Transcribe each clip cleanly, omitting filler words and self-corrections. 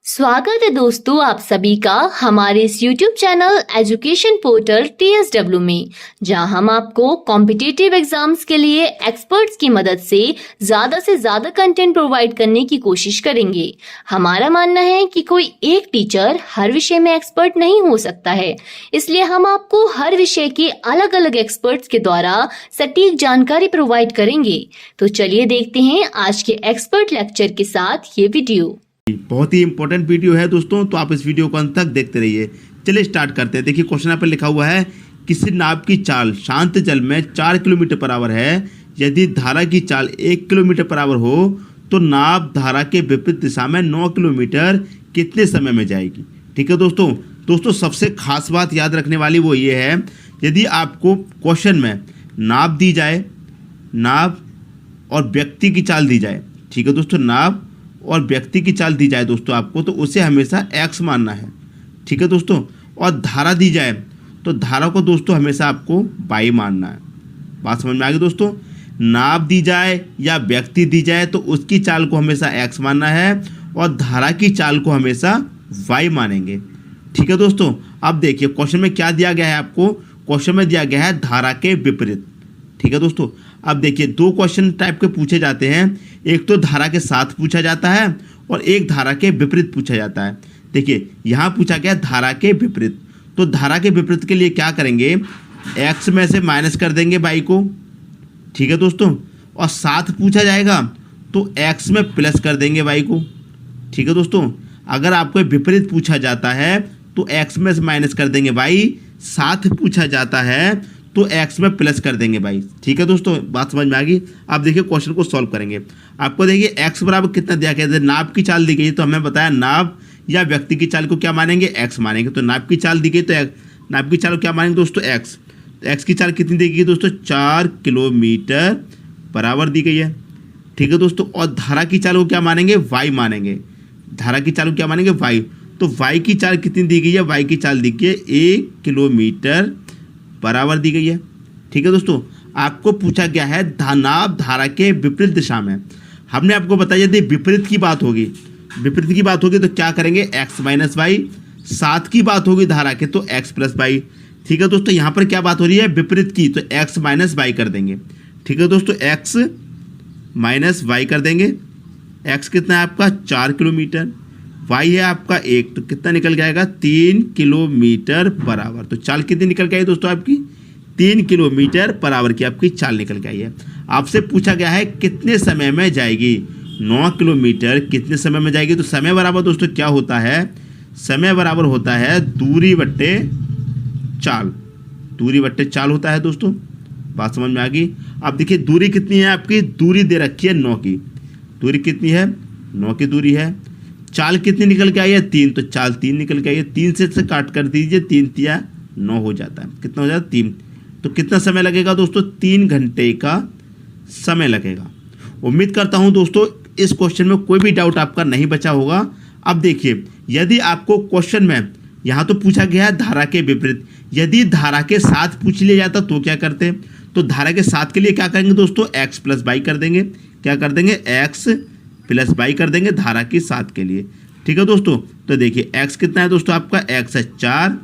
स्वागत है दोस्तों आप सभी का हमारे इस YouTube channel education portal TSW में, जहां हम आपको कॉम्पिटिटिव एग्जाम्स के लिए एक्सपर्ट्स की मदद से ज्यादा कंटेंट प्रोवाइड करने की कोशिश करेंगे। हमारा मानना है कि कोई एक टीचर हर विषय में एक्सपर्ट नहीं हो सकता है, इसलिए हम आपको हर विषय के अलग अलग एक्सपर्ट्स के द्वारा सटीक जानकारी प्रोवाइड करेंगे। तो चलिए देखते हैं आज के एक्सपर्ट लेक्चर के साथ ये वीडियो। बहुत ही इंपॉर्टेंट वीडियो है दोस्तों, तो आप इस वीडियो को अंत तक देखते रहिए। चलिए स्टार्ट करते हैं। देखिए क्वेश्चन यहाँ पर लिखा हुआ है, किसी नाव की चाल शांत जल में 4 किलोमीटर पर आवर है। यदि धारा की चाल 1 किलोमीटर पर आवर हो तो नाव धारा के विपरीत दिशा में 9 किलोमीटर कितने समय में जाएगी। ठीक है दोस्तों सबसे खास बात याद रखने वाली वो ये है, यदि आपको क्वेश्चन में नाव दी जाए, नाव और व्यक्ति की चाल दी जाए, ठीक है दोस्तों, नाव और व्यक्ति की चाल दी जाए दोस्तों आपको, तो उसे हमेशा x मानना है। ठीक है दोस्तों, और धारा दी जाए तो धारा को दोस्तों हमेशा आपको y मानना है। बात समझ में आ गई दोस्तों। नाव दी जाए या व्यक्ति दी जाए तो उसकी चाल को हमेशा x मानना है और धारा की चाल को हमेशा y मानेंगे। ठीक है दोस्तों, अब देखिए क्वेश्चन में क्या दिया गया है आपको। क्वेश्चन में दिया गया है धारा के विपरीत। ठीक है दोस्तों, अब देखिए दो क्वेश्चन टाइप के पूछे जाते हैं, एक तो धारा के साथ पूछा जाता है और एक धारा के विपरीत पूछा जाता है। देखिए यहाँ पूछा गया धारा के विपरीत, तो धारा के विपरीत के लिए क्या करेंगे, x में से माइनस कर देंगे y को। ठीक है दोस्तों, और साथ पूछा जाएगा तो x में प्लस कर देंगे y को। ठीक है दोस्तों, अगर आपको विपरीत पूछा जाता है तो x में से माइनस कर देंगे y, साथ पूछा जाता है तो x में प्लस कर देंगे भाई। ठीक है दोस्तों, बात समझ में आ गई। अब देखिए क्वेश्चन को सॉल्व करेंगे। आपको देखिए x बराबर कितना दिया गया है, नाव की चाल दी गई तो हमें बताया नाव या व्यक्ति की चाल को क्या मानेंगे, x मानेंगे। तो नाव की चाल दी गई तो नाव की चाल को क्या मानेंगे दोस्तों, x। तो x की चाल कितनी दी गई दोस्तों, 4 किलोमीटर बराबर दी गई है। ठीक है दोस्तों, और धारा की चाल को क्या मानेंगे, y मानेंगे। धारा की चाल को क्या मानेंगे, y। तो y की चाल कितनी दी गई है, y की चाल दी गई है 1 किलोमीटर बराबर दी गई है। ठीक है दोस्तों, आपको पूछा गया है नाव धारा के विपरीत दिशा में। हमने आपको बताया यदि विपरीत की बात होगी तो क्या करेंगे, x माइनस वाई। साथ की बात होगी धारा के तो x प्लस वाई। ठीक है दोस्तों, यहाँ पर क्या बात हो रही है, विपरीत की, तो x माइनस वाई कर देंगे। ठीक है दोस्तों, x माइनस वाई कर देंगे। x कितना है आपका 4 किलोमीटर, y है आपका 1, तो कितना निकल जाएगा 3 किलोमीटर पर आवर। तो चाल कितनी निकल के आई दोस्तों आपकी, 3 किलोमीटर पर आवर की आपकी चाल निकल के आई है। आपसे पूछा गया है कितने समय में जाएगी, 9 किलोमीटर कितने समय में जाएगी। तो समय बराबर दोस्तों क्या होता है, समय बराबर होता है दूरी बट्टे चाल। दूरी बट्टे चाल होता है दोस्तों, बात समझ में आ गई। अब देखिए दूरी कितनी है आपकी, दूरी दे रखी है 9 की। दूरी कितनी है, 9 की दूरी है। चाल कितनी निकल के आई है, 3, तो चाल 3 निकल के आई है। 3 से काट कर दीजिए, 3 तिया 9 हो जाता है। कितना हो जाता है, 3। तो कितना समय लगेगा दोस्तों, 3 घंटे का समय लगेगा। उम्मीद करता हूं दोस्तों इस क्वेश्चन में कोई भी डाउट आपका नहीं बचा होगा। अब देखिए यदि आपको क्वेश्चन में यहाँ तो पूछा गया है धारा के विपरीत, यदि धारा के साथ पूछ लिया जाता तो क्या करते, तो धारा के साथ के लिए क्या करेंगे दोस्तों, x प्लस वाई कर देंगे। क्या कर देंगे, x प्लस वाई कर देंगे धारा के साथ के लिए। ठीक है दोस्तों, तो देखिए x कितना है दोस्तों आपका, x है 4,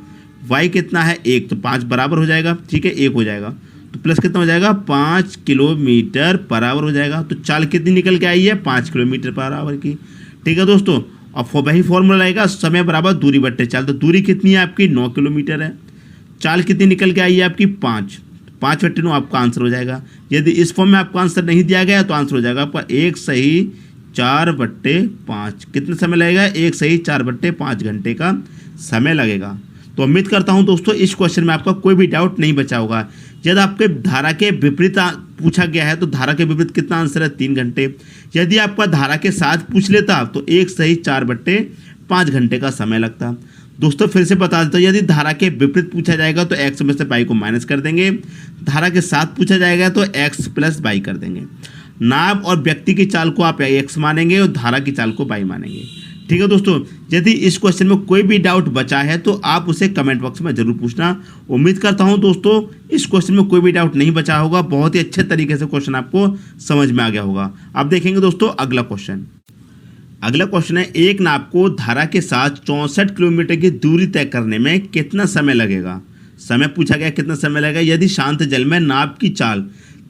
y कितना है 1, तो 5 बराबर हो जाएगा। ठीक है, 1 हो जाएगा, तो प्लस कितना हो जाएगा 5 किलोमीटर पर आवर हो जाएगा। तो चाल कितनी निकल के आई है, 5 किलोमीटर पर आवर की। ठीक है दोस्तों, अब वही फॉर्मूला रहेगा, समय बराबर दूरी बट्टे चाल। तो दूरी कितनी है आपकी, 9 किलोमीटर है। चाल कितनी निकल के आई है आपकी, 5 बट्टे 9 आपका आंसर हो जाएगा। यदि इस फॉर्म में आपका आंसर नहीं दिया गया तो आंसर हो जाएगा आपका 1 सही 4/5। कितना समय लगेगा, 1 सही 4/5 घंटे का समय लगेगा। तो उम्मीद करता हूं दोस्तों इस क्वेश्चन में आपका कोई भी डाउट नहीं बचा होगा। यदि आपके धारा के विपरीत पूछा गया है तो धारा के विपरीत कितना आंसर है, 3 घंटे। यदि आपका धारा के साथ पूछ लेता तो 1 सही 4/5 घंटे का समय लगता। दोस्तों फिर से बता देता हूँ, यदि धारा के विपरीत पूछा जाएगा तो x में से y को माइनस कर देंगे, धारा के साथ पूछा जाएगा तो x प्लस y कर देंगे। नाव और व्यक्ति की चाल को आप x मानेंगे और धारा की चाल को y मानेंगे। ठीक है दोस्तों, यदि इस क्वेश्चन में कोई भी डाउट बचा है तो आप उसे कमेंट बॉक्स में जरूर पूछना। उम्मीद करता हूं दोस्तों इस क्वेश्चन में कोई भी डाउट नहीं बचा होगा, बहुत ही अच्छे तरीके से क्वेश्चन आपको समझ में आ गया होगा। अब देखेंगे दोस्तों अगला क्वेश्चन। अगला क्वेश्चन है, एक नाव को धारा के साथ 64 किलोमीटर की दूरी तय करने में कितना समय लगेगा। समय पूछा गया कितना समय लगेगा यदि शांत जल में नाव की चाल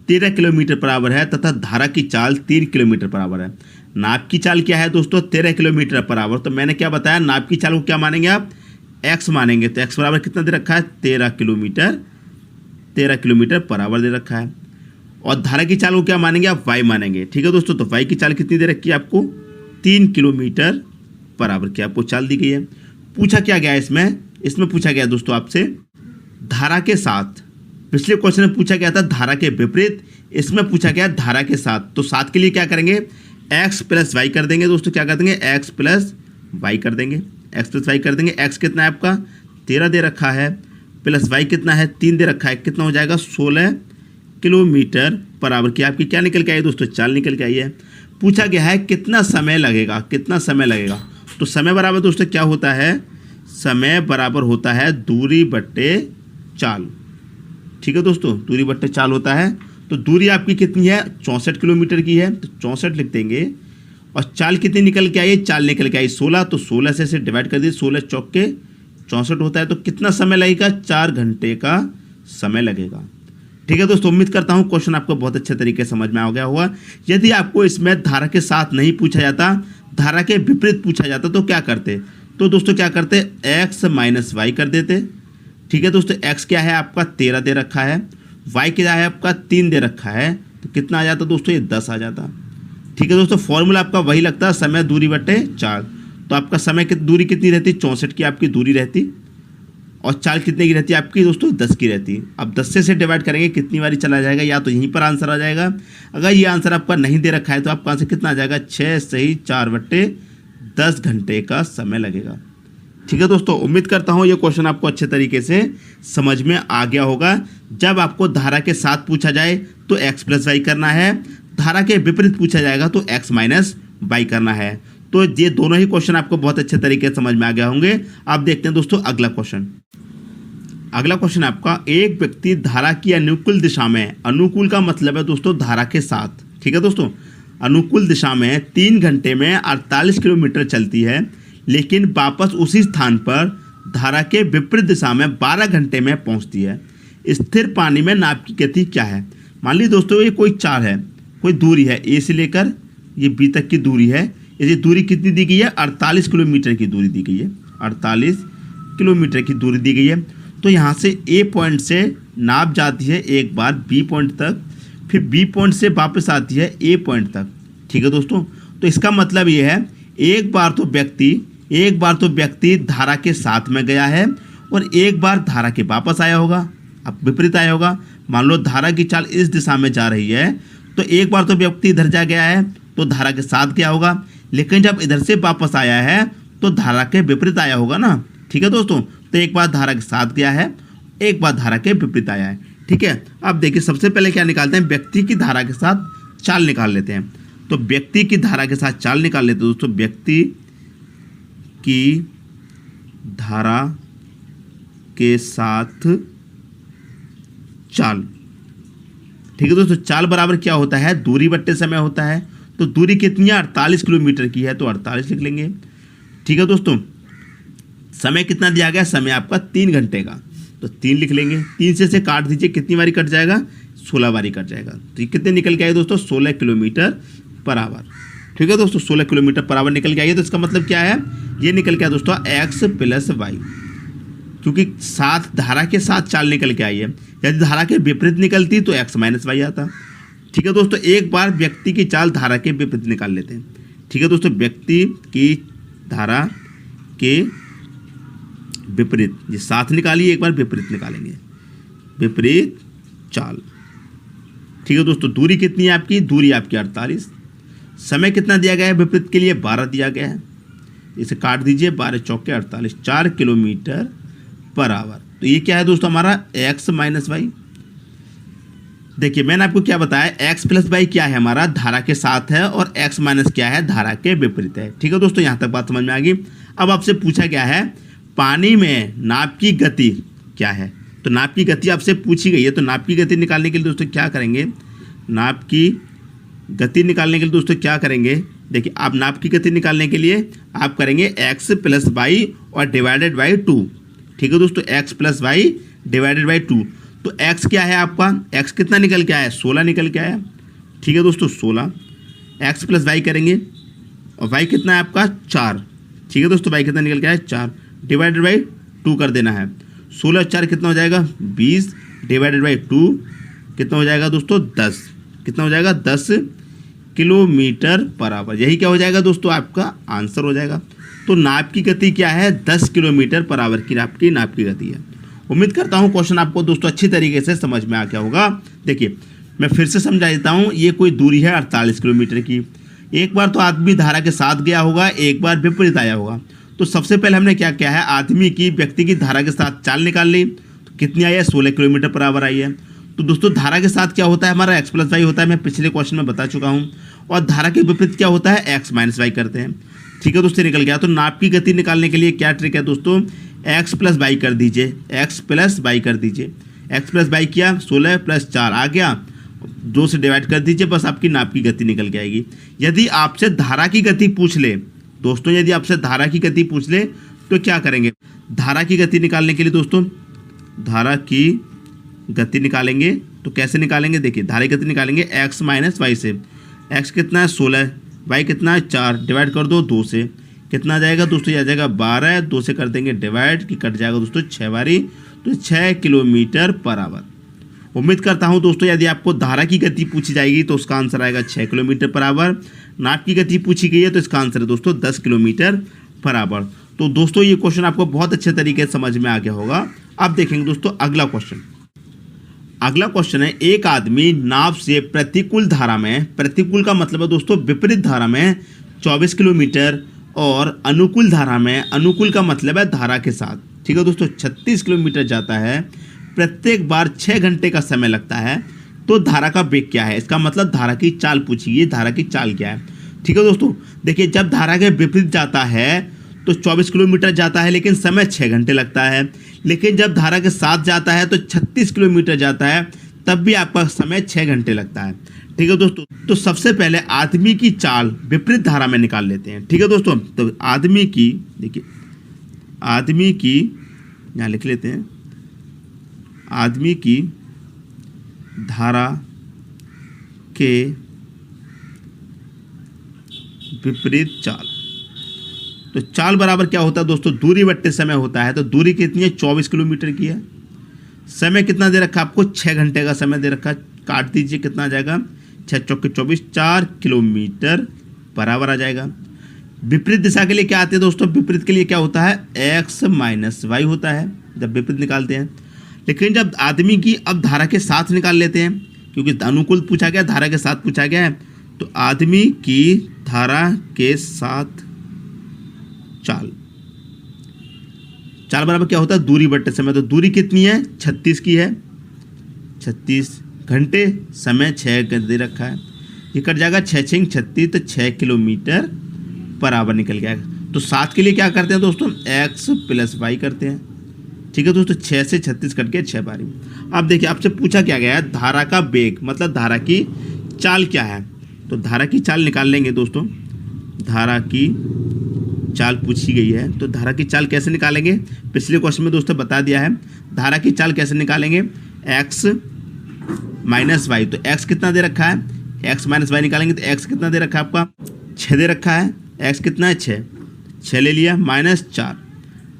13 किलोमीटर पर आवर है तथा धारा की चाल 3 किलोमीटर पर आवर है। नाव की चाल क्या है दोस्तों, 13 किलोमीटर पर आवर। तो मैंने क्या बताया, नाव की चाल को क्या मानेंगे आप, x मानेंगे। तो x बराबर कितना दे रखा है, 13 किलोमीटर पर आवर दे रखा है। और धारा की चाल को क्या मानेंगे आप, y मानेंगे। ठीक है दोस्तों, तो y की चाल कितनी दे रखी है आपको, 3 किलोमीटर पर आवर की आपको चाल दी गई है। पूछा क्या गया इसमें पूछा गया दोस्तों आपसे धारा के साथ। पिछले क्वेश्चन में पूछा गया था धारा के विपरीत, इसमें पूछा गया धारा के साथ। तो साथ के लिए क्या करेंगे, x प्लस वाई कर देंगे दोस्तों। क्या कर देंगे, x प्लस वाई कर देंगे। x कितना है आपका, 13 दे रखा है, प्लस y कितना है, 3 दे रखा है। कितना हो जाएगा, 16 किलोमीटर पर आवर की आपकी क्या निकल के आई दोस्तों, चाल निकल के आई है। पूछा गया है कितना समय लगेगा, तो समय बराबर दोस्तों क्या होता है, समय बराबर होता है दूरी बट्टे चाल। ठीक है दोस्तों, दूरी बट्टे चाल होता है। तो दूरी आपकी कितनी है, 64 किलोमीटर की है, तो 64 लिख देंगे। और चाल कितनी निकल के आई, चाल निकल के आई 16, तो 16 से डिवाइड कर दिए, 16 चौके 64 होता है। तो कितना समय लगेगा, 4 घंटे का समय लगेगा। ठीक है दोस्तों, उम्मीद करता हूँ क्वेश्चन आपको बहुत अच्छे तरीके से समझ में आ गया होगा। यदि आपको इसमें धारा के साथ नहीं पूछा जाता, धारा के विपरीत पूछा जाता तो क्या करते, तो दोस्तों क्या करते, x माइनस वाई कर देते। ठीक है दोस्तों, x क्या है आपका 13 दे रखा है, y क्या है आपका 3 दे रखा है, तो कितना आ जाता दोस्तों, ये 10 आ जाता। ठीक है दोस्तों, फॉर्मूला आपका वही लगता है, समय दूरी बटे चाल। तो आपका समय की दूरी कितनी रहती, 64 की आपकी दूरी रहती, और चाल कितने की रहती है आपकी दोस्तों, 10 की रहती। अब 10 से डिवाइड करेंगे कितनी बारी चला जाएगा, या तो यहीं पर आंसर आ जाएगा। अगर ये आंसर आपका नहीं दे रखा है तो आपका आंसर कितना आ जाएगा, 6 सही 4 बट्टे 10 घंटे का समय लगेगा। ठीक है दोस्तों, उम्मीद करता हूँ ये क्वेश्चन आपको अच्छे तरीके से समझ में आ गया होगा। जब आपको धारा के साथ पूछा जाए तो x प्लस वाई करना है, धारा के विपरीत पूछा जाएगा तो x माइनस वाई करना है। तो ये दोनों ही क्वेश्चन आपको बहुत अच्छे तरीके से समझ में आ गया होंगे। अब देखते हैं दोस्तों अगला क्वेश्चन। अगला क्वेश्चन आपका, एक व्यक्ति धारा की अनुकूल दिशा में, अनुकूल का मतलब है दोस्तों धारा के साथ। ठीक है दोस्तों, अनुकूल दिशा में 3 घंटे में 48 किलोमीटर चलती है, लेकिन वापस उसी स्थान पर धारा के विपरीत दिशा में 12 घंटे में पहुंचती है। स्थिर पानी में नाव की गति क्या है। मान लीजिए दोस्तों ये कोई चाल है, कोई दूरी है, ए से लेकर ये बी तक की दूरी है। ये दूरी कितनी दी गई है, 48 किलोमीटर की दूरी दी गई है, 48 किलोमीटर की दूरी दी गई है। तो यहाँ से ए पॉइंट से नाव जाती है एक बार बी पॉइंट तक, फिर बी पॉइंट से वापस आती है ए पॉइंट तक। ठीक है दोस्तों, तो इसका मतलब ये है एक बार तो व्यक्ति धारा के साथ में गया है और एक बार धारा के वापस आया होगा, अब विपरीत आया होगा। मान लो धारा की चाल इस दिशा में जा रही है, तो एक बार तो व्यक्ति इधर जा गया है तो धारा के साथ गया होगा, लेकिन जब इधर से वापस आया है तो धारा के विपरीत आया होगा ना। ठीक है दोस्तों, तो एक बार धारा के साथ गया है, एक बार धारा के विपरीत आया है। ठीक है, अब देखिए सबसे पहले क्या निकालते हैं, व्यक्ति की धारा के साथ चाल निकाल लेते हैं। तो व्यक्ति की धारा के साथ चाल निकाल लेते हैं दोस्तों, व्यक्ति की धारा के साथ चाल। ठीक है दोस्तों, चाल बराबर क्या होता है, दूरी बट्टे समय होता है। तो दूरी कितनी है, 48 किलोमीटर की है, तो 48 लिख लेंगे। ठीक है दोस्तों, समय कितना दिया गया, समय आपका 3 घंटे का, तो 3 लिख लेंगे। 3 से काट दीजिए, कितनी बारी कट जाएगा, 16 बारी कट जाएगा। तो ये कितने निकल के आए दोस्तों, 16 किलोमीटर पर आवर। ठीक है दोस्तों, 16 किलोमीटर पर आवर निकल के आई है। तो इसका मतलब क्या है, ये निकल के आया दोस्तों x प्लस वाई, क्योंकि साथ धारा के साथ चाल निकल के आई है। यदि धारा के विपरीत निकलती तो x माइनस वाई आता। ठीक है दोस्तों, एक बार व्यक्ति की चाल धारा के विपरीत निकाल लेते हैं। ठीक है दोस्तों, व्यक्ति की धारा के विपरीत, ये साथ निकालिए, एक बार विपरीत निकालेंगे, विपरीत चाल। ठीक है दोस्तों, दूरी कितनी है आपकी, दूरी आपकी 48। समय कितना दिया गया है विपरीत के लिए, 12 दिया गया है। इसे काट दीजिए, 12 चौके 48, 4 किलोमीटर पर आवर। तो ये क्या है दोस्तों हमारा x माइनस वाई। देखिए मैंने आपको क्या बताया, x प्लस वाई क्या है हमारा, धारा के साथ है, और x माइनस क्या है, धारा के विपरीत है। ठीक है दोस्तों, यहाँ तक बात समझ में आ गई। अब आपसे पूछा गया है पानी में नाव की गति क्या है। तो नाव की गति आपसे पूछी गई है, तो नाव की गति निकालने के लिए दोस्तों क्या करेंगे, नाव की गति निकालने के लिए दोस्तों क्या करेंगे, देखिए आप नाप की गति निकालने के लिए आप करेंगे x प्लस वाई और डिवाइडेड बाई 2। ठीक है दोस्तों, x plus y divided by 2। तो x क्या है आपका, x कितना निकल के आया, 16 निकल के आया। ठीक है दोस्तों, 16 x प्लस वाई करेंगे और y कितना है आपका 4। ठीक है दोस्तों, y कितना निकल के आया 4 डिवाइडेड बाई 2 कर देना है। 16 4 कितना हो जाएगा 20 डिवाइडेड बाई 2 कितना हो जाएगा दोस्तों 10। कितना हो जाएगा 10 किलोमीटर पर आवर। यही क्या हो जाएगा दोस्तों आपका आंसर हो जाएगा। तो नाप की गति क्या है 10 किलोमीटर पर आवर की आपकी नाप की गति है। उम्मीद करता हूँ क्वेश्चन आपको दोस्तों अच्छी तरीके से समझ में आ गया होगा। देखिए मैं फिर से समझा देता हूँ, ये कोई दूरी है 48 किलोमीटर की। एक बार तो आदमी धारा के साथ गया होगा, एक बार विपरीत आया होगा। तो सबसे पहले हमने क्या किया है, आदमी की व्यक्ति की धारा के साथ चाल निकाल ली। तो कितनी आई है 16 किलोमीटर पर आवर आई है। तो दोस्तों धारा के साथ क्या होता है हमारा x प्लस वाई होता है, मैं पिछले क्वेश्चन में बता चुका हूँ। और धारा के विपरीत क्या होता है x माइनस वाई करते हैं। ठीक है दोस्तों, निकल गया। तो नाप की गति निकालने के लिए क्या ट्रिक है दोस्तों, x प्लस वाई कर दीजिए, x प्लस वाई कर दीजिए। x प्लस वाई किया 16 प्लस 4 आ गया, 2 से डिवाइड कर दीजिए, बस आपकी नाप की गति निकल के आएगी। यदि आपसे धारा की गति पूछ ले दोस्तों, यदि आपसे धारा की गति पूछ ले तो क्या करेंगे, धारा की गति निकालने के लिए दोस्तों धारा की गति निकालेंगे तो कैसे निकालेंगे, देखिए धारा की गति निकालेंगे x माइनस वाई से। x कितना है 16, y कितना है 4 डिवाइड कर दो 2 से, कितना आ जाएगा दोस्तों, ये आ जाएगा 12, 2 से कर देंगे डिवाइड कि कट जाएगा दोस्तों 6 बारी, तो 6 किलोमीटर पर आवर। उम्मीद करता हूं दोस्तों यदि आपको धारा की गति पूछी जाएगी तो उसका आंसर आएगा 6 किलोमीटर पर आवर। नाप की गति पूछी गई है तो इसका आंसर है दोस्तों 10 किलोमीटर पर आवर। तो दोस्तों ये क्वेश्चन आपको बहुत अच्छे तरीके से समझ में आ गया होगा। अब देखेंगे दोस्तों अगला क्वेश्चन। अगला क्वेश्चन है, एक आदमी नाव से प्रतिकूल धारा में, प्रतिकूल का मतलब है दोस्तों विपरीत धारा में 24 किलोमीटर और अनुकूल धारा में, अनुकूल का मतलब है धारा के साथ, ठीक है दोस्तों 36 किलोमीटर जाता है। प्रत्येक बार 6 घंटे का समय लगता है। तो धारा का वेग क्या है, इसका मतलब धारा की चाल पूछी, ये धारा की चाल क्या है। ठीक है दोस्तों, देखिए जब धारा के विपरीत जाता है तो 24 किलोमीटर जाता है लेकिन समय 6 घंटे लगता है। लेकिन जब धारा के साथ जाता है तो 36 किलोमीटर जाता है, तब भी आपका समय 6 घंटे लगता है। ठीक है दोस्तों, तो सबसे पहले आदमी की चाल विपरीत धारा में निकाल लेते हैं। ठीक है दोस्तों, तो आदमी की, देखिए आदमी की यहाँ लिख लेते हैं, आदमी की धारा के विपरीत चाल। तो चाल बराबर क्या होता है दोस्तों, दूरी बट्टे समय होता है। तो दूरी कितनी है 24 किलोमीटर की है। समय कितना दे रखा है आपको, 6 घंटे का समय दे रखा है। काट दीजिए, कितना आ जाएगा 6 चौके 24, 4 किलोमीटर बराबर आ जाएगा। विपरीत दिशा के लिए क्या आते हैं दोस्तों, विपरीत के लिए क्या होता है x माइनस वाई होता है जब विपरीत निकालते हैं। लेकिन जब आदमी की अब धारा के साथ निकाल लेते हैं, क्योंकि अनुकूल पूछा गया, धारा के साथ पूछा गया है, तो आदमी की धारा के साथ चाल, चाल बराबर क्या होता है दूरी बट्टे समय। तो दूरी कितनी है 36 की है, 36 घंटे, समय 6 दे रखा है, ये कट जाएगा 6 6 36, तो 6 किलोमीटर पर आवर निकल गया। तो 7 के लिए क्या करते हैं दोस्तों, x प्लस वाई करते हैं। ठीक है दोस्तों, 6 से 36 कट के 6 बारी। अब देखिए आपसे पूछा क्या गया है, धारा का वेग मतलब धारा की चाल क्या है। तो धारा की चाल निकाल लेंगे दोस्तों, धारा की चाल पूछी गई है तो धारा की चाल कैसे निकालेंगे, पिछले क्वेश्चन में दोस्तों बता दिया है। धारा की चाल कैसे निकालेंगे, x माइनस वाई। तो x कितना दे रखा है, x माइनस वाई निकालेंगे तो x कितना दे रखा है आपका 6 दे रखा है। x कितना है 6 ले लिया, माइनस 4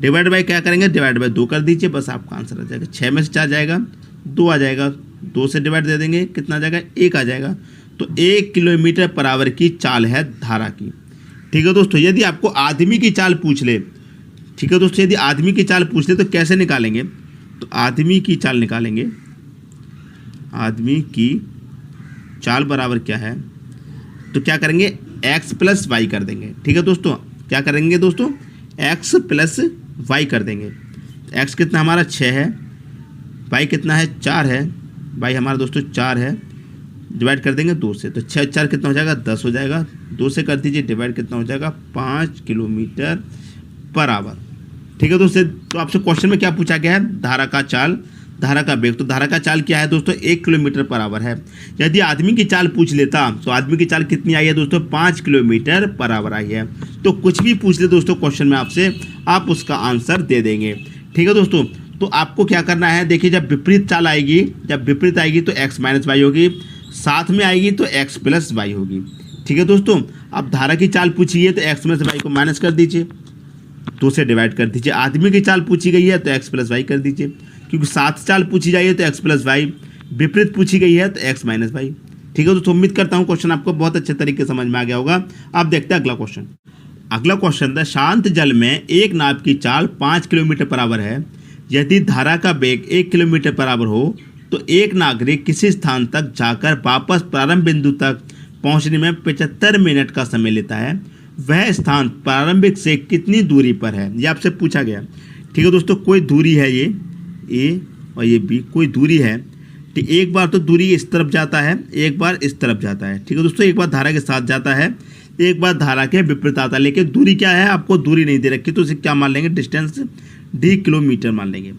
डिवाइड बाई क्या करेंगे, डिवाइड बाई 2 कर दीजिए, बस आपका आंसर आ जाएगा। 6 में से 4 जाएगा 2 आ जाएगा, 2 से डिवाइड दे देंगे, कितना आ जाएगा 1 आ जाएगा। तो 1 किलोमीटर पर आवर की चाल है धारा की। ठीक है दोस्तों, यदि आपको आदमी की चाल पूछ ले, ठीक है दोस्तों, यदि आदमी की चाल पूछ ले तो कैसे निकालेंगे, तो आदमी की चाल निकालेंगे। आदमी की चाल बराबर क्या है, तो क्या करेंगे x प्लस वाई कर देंगे। ठीक है दोस्तों, क्या करेंगे दोस्तों x प्लस वाई कर देंगे। x कितना हमारा 6 है, y कितना है 4 है, y हमारा दोस्तों 4 है, डिवाइड कर देंगे 2 से, तो 6 4 कितना हो जाएगा 10 हो जाएगा, 2 से कर दीजिए डिवाइड, कितना हो जाएगा 5 किलोमीटर पर आवर। ठीक है दोस्तों, तो आपसे क्वेश्चन में क्या पूछा गया है, धारा का चाल धारा का वेग, तो धारा का चाल क्या है दोस्तों 1 किलोमीटर पर आवर है। यदि आदमी की चाल पूछ लेता तो आदमी की चाल कितनी आई है दोस्तों 5 किलोमीटर पर आवर आई है। तो कुछ भी पूछ ले दोस्तों क्वेश्चन में आपसे, आप उसका आंसर दे देंगे। ठीक है दोस्तों, तो आपको क्या करना है, देखिए जब विपरीत चाल आएगी, जब विपरीत आएगी तो x माइनस वाई होगी, साथ में आएगी तो x प्लस वाई होगी। ठीक है दोस्तों, अब धारा की चाल पूछी है तो x माइनस वाई को माइनस कर दीजिए, 2 से डिवाइड कर दीजिए। आदमी की चाल पूछी गई है तो x प्लस वाई कर दीजिए, क्योंकि साथ चाल पूछी जाइए तो x प्लस वाई, विपरीत पूछी गई है तो x माइनस वाई। ठीक है दोस्तों, उम्मीद करता हूँ क्वेश्चन आपको बहुत अच्छे तरीके से समझ में आ गया होगा। अब देखते हैं अगला क्वेश्चन। अगला क्वेश्चन था, शांत जल में एक नाव की चाल 5 किलोमीटर पर आवर है। यदि धारा का वेग 1 किलोमीटर पर आवर हो तो एक नागरिक किसी स्थान तक जाकर वापस प्रारंभ बिंदु तक पहुंचने में 75 मिनट का समय लेता है। वह स्थान प्रारंभिक से कितनी दूरी पर है, ये आपसे पूछा गया। ठीक है दोस्तों, कोई दूरी है, ये ए और ये बी, कोई दूरी है। ठीक, एक बार तो दूरी इस तरफ जाता है, एक बार इस तरफ जाता है। ठीक है दोस्तों, एक बार धारा के साथ जाता है, एक बार धारा के विपरीत आता है। लेकिन दूरी क्या है, आपको दूरी नहीं दे रखी, तो इसे क्या मान लेंगे, डिस्टेंस डी किलोमीटर मान लेंगे।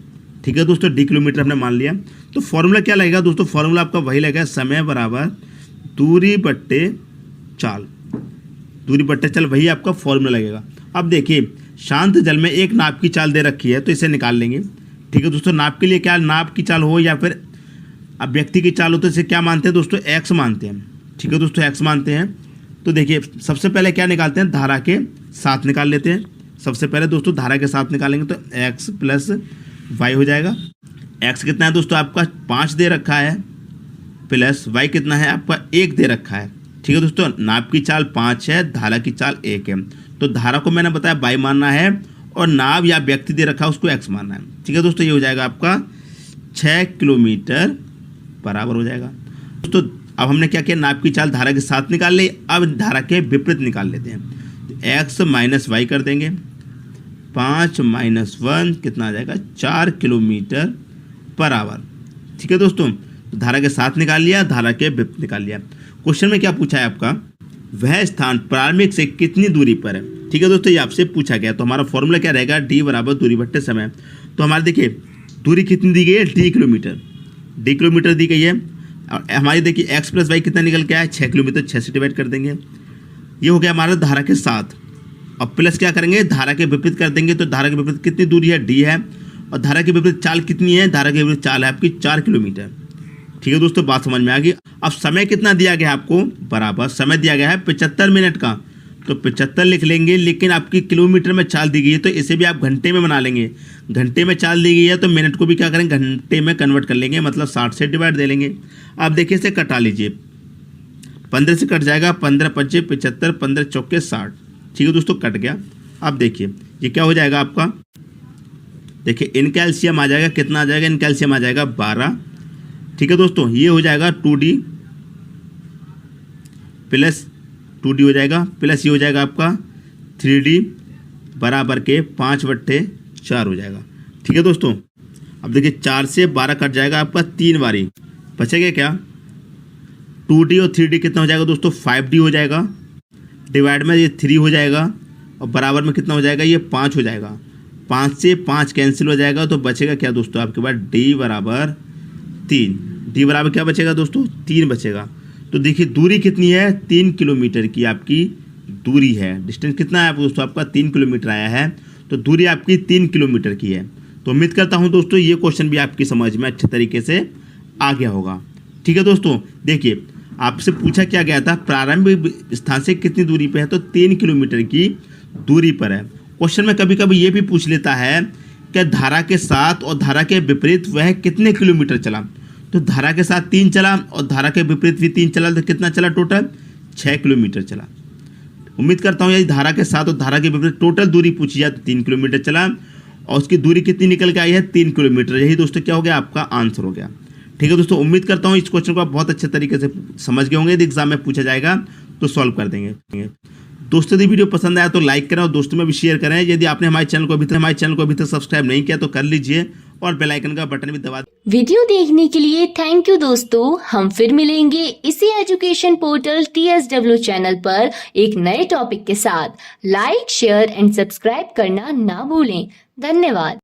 ठीक है दोस्तों, डी किलोमीटर हमने मान लिया। तो फॉर्मूला क्या लगेगा दोस्तों, फॉर्मूला आपका वही लगेगा, समय बराबर दूरी बट्टे चाल। दूरी बट्टे चाल वही आपका फॉर्मूला लगेगा। अब देखिए, शांत जल में एक नाव की चाल दे रखी है तो इसे निकाल लेंगे। ठीक है दोस्तों, नाव के लिए क्या, नाव की चाल हो या फिर अब व्यक्ति की चाल हो तो इसे क्या मानते हैं दोस्तों, एक्स मानते हैं। ठीक है दोस्तों, एक्स मानते हैं। तो देखिए सबसे पहले क्या निकालते हैं, धारा के साथ निकाल लेते हैं। सबसे पहले दोस्तों धारा के साथ निकालेंगे तो x प्लस वाई हो जाएगा। x कितना है दोस्तों आपका 5 दे रखा है, प्लस y कितना है आपका 1 दे रखा है। ठीक है दोस्तों, नाव की चाल 5 है, धारा की चाल 1 है। तो धारा को मैंने बताया y मानना है और नाव या व्यक्ति दे रखा है उसको x मानना है। ठीक है दोस्तों, ये हो जाएगा आपका 6 किलोमीटर पर आवर हो जाएगा। दोस्तों अब हमने क्या किया, नाव की चाल धारा के साथ निकाल ली, अब धारा के विपरीत निकाल लेते हैं। तो x माइनस वाई कर देंगे, 5 माइनस 1 कितना आ जाएगा 4 किलोमीटर पर आवर। ठीक है दोस्तों, तो धारा के साथ निकाल लिया, धारा के विपरीत निकाल लिया। क्वेश्चन में क्या पूछा है आपका, वह स्थान प्रारंभिक से कितनी दूरी पर है। ठीक है दोस्तों, ये आपसे पूछा गया। तो हमारा फॉर्मूला क्या रहेगा, डी बराबर दूरी बट्टे समय। तो हमारे देखिए दूरी कितनी दी गई है, डी किलोमीटर, डी किलोमीटर दी गई है। और हमारी देखिए एक्स प्लस वाई कितना निकल के आया 6 किलोमीटर, 6 से डिवाइड कर देंगे। ये हो गया हमारा धारा के साथ। और प्लस क्या करेंगे, धारा के विपरीत कर देंगे। तो धारा के विपरीत कितनी दूरी है, डी है। और धारा के विपरीत चाल कितनी है, धारा के विपरीत चाल है आपकी 4 किलोमीटर। ठीक है दोस्तों, बात समझ में आ गई। अब समय कितना दिया गया है आपको, बराबर समय दिया गया है 75 मिनट का, तो 75 लिख लेंगे। लेकिन आपकी किलोमीटर में चाल दी गई है तो इसे भी आप घंटे में बना लेंगे। घंटे में चाल दी गई है तो मिनट को भी क्या करेंगे, घंटे में कन्वर्ट कर लेंगे, मतलब 60 से डिवाइड दे लेंगे। अब देखिए इसे कटा लीजिए, 15 से कट जाएगा, 15 5 75, 15 चौके 60। ठीक है दोस्तों, कट गया। अब देखिए ये क्या हो जाएगा आपका, देखिए इन कैल्शियम आ जाएगा, कितना आ जाएगा, इन कैल्शियम आ जाएगा 12। ठीक है दोस्तों, ये हो जाएगा 2D प्लस 2D हो जाएगा, प्लस ये हो जाएगा आपका 3D बराबर के 5/4 हो जाएगा। ठीक है दोस्तों, अब देखिए 4 से 12 कट जाएगा आपका 3 बारी, बचेगा क्या 2D और 3D कितना हो जाएगा दोस्तों 5D हो जाएगा। डिवाइड में ये 3 हो जाएगा और बराबर में कितना हो जाएगा, ये 5 हो जाएगा। 5 से 5 कैंसिल हो जाएगा तो बचेगा क्या दोस्तों आपके पास D बराबर 3। D बराबर क्या बचेगा दोस्तों 3 बचेगा। तो देखिए दूरी कितनी है, 3 किलोमीटर की आपकी दूरी है। डिस्टेंस कितना है दोस्तों आपका 3 किलोमीटर आया है, तो दूरी आपकी 3 किलोमीटर की है। तो उम्मीद करता हूं दोस्तों ये क्वेश्चन भी आपकी समझ में अच्छे तरीके से आ गया होगा। ठीक है दोस्तों, देखिए आपसे पूछा क्या गया था, प्रारंभिक स्थान से कितनी दूरी पे है, तो 3 किलोमीटर की दूरी पर है। क्वेश्चन में कभी कभी ये भी पूछ लेता है कि धारा के साथ और धारा के विपरीत वह कितने किलोमीटर चला। तो धारा के साथ 3 चला और धारा के विपरीत भी 3 चला, तो कितना चला टोटल 6 किलोमीटर चला। उम्मीद करता हूँ यदि धारा के साथ और धारा के विपरीत टोटल दूरी पूछी जाए तो 3 किलोमीटर चला और उसकी दूरी कितनी निकल के आई है 3 किलोमीटर। यही दोस्तों क्या हो गया आपका आंसर हो गया। ठीक है दोस्तों, उम्मीद करता हूँ इस क्वेश्चन को आप बहुत अच्छे तरीके से समझ गए होंगे। यदि एग्जाम में पूछा जाएगा तो सॉल्व कर देंगे। दोस्तों यदि वीडियो पसंद आया तो लाइक करें और दोस्तों में भी शेयर करें। यदि आपने हमारे चैनल को अभी तक सब्सक्राइब नहीं किया तो कर लीजिए और बेल आइकन का बटन भी दबा। वीडियो देखने के लिए थैंक यू दोस्तों। हम फिर मिलेंगे इसी एजुकेशन पोर्टल TSW चैनल पर एक नए टॉपिक के साथ। लाइक शेयर एंड सब्सक्राइब करना ना भूलें। धन्यवाद।